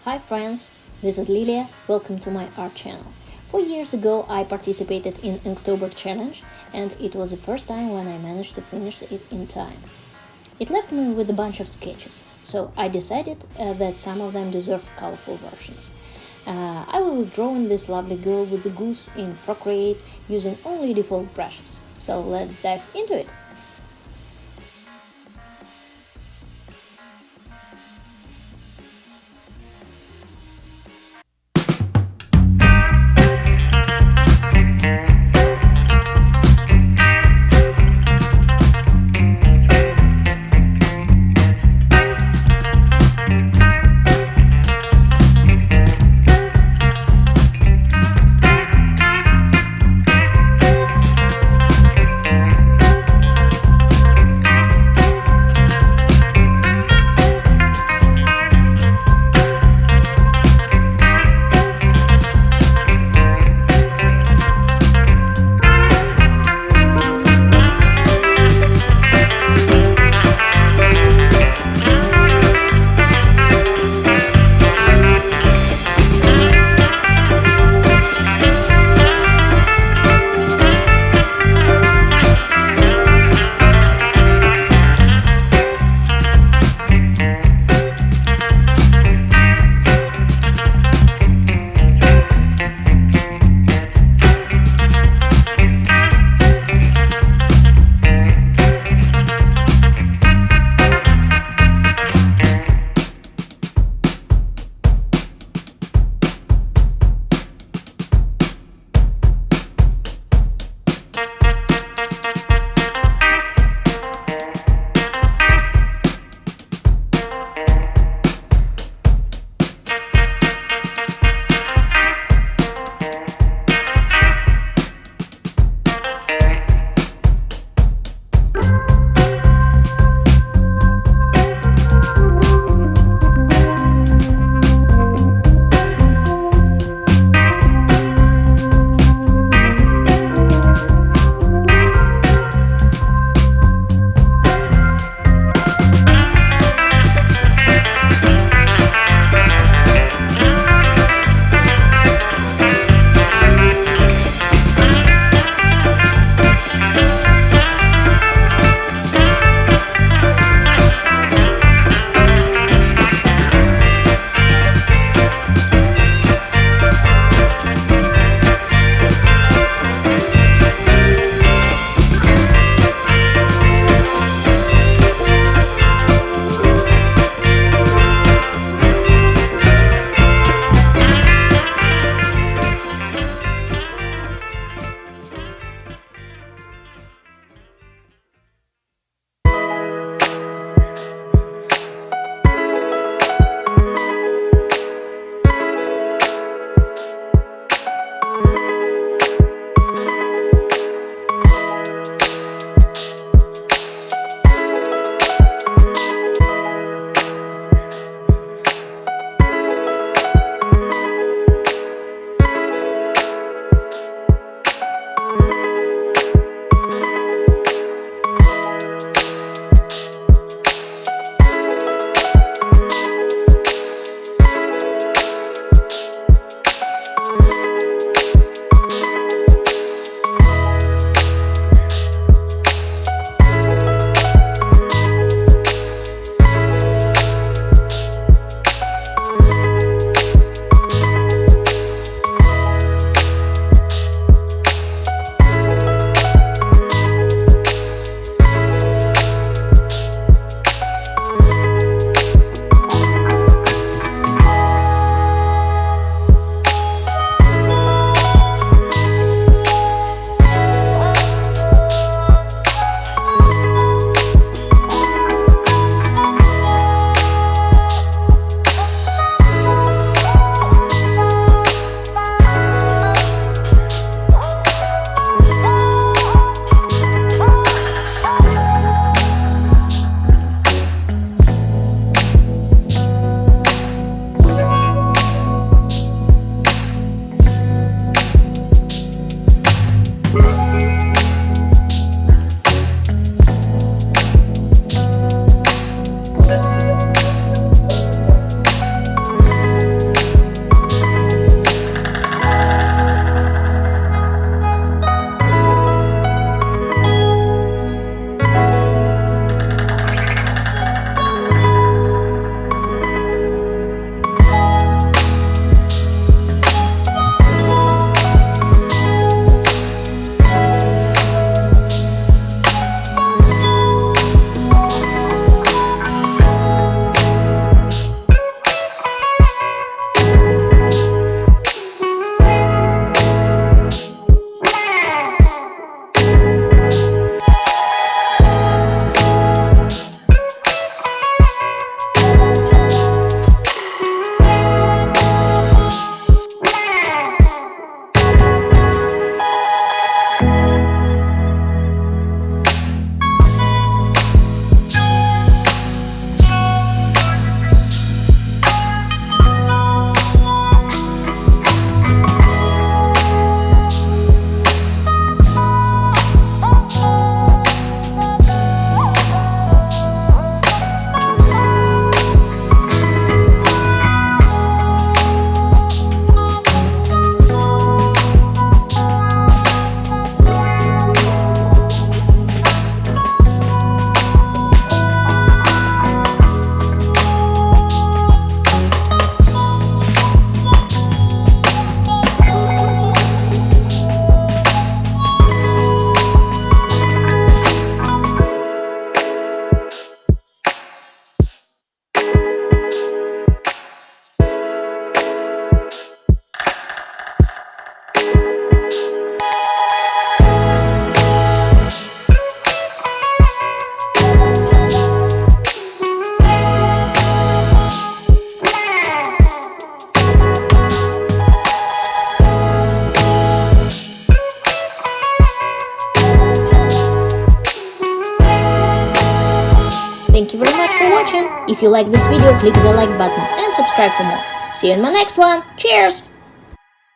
Hi friends, this is Lilia. Welcome to my art channel. 4 years ago I participated in October challenge and it was the first time when I managed to finish it in time. It left me with a bunch of sketches, so I decided that some of them deserve colorful versions. I will draw in this lovely girl with the goose in Procreate using only default brushes, so let's dive into it. Thank you very much for watching. If you like this video, click the like button and subscribe for more. See you in my next one. Cheers!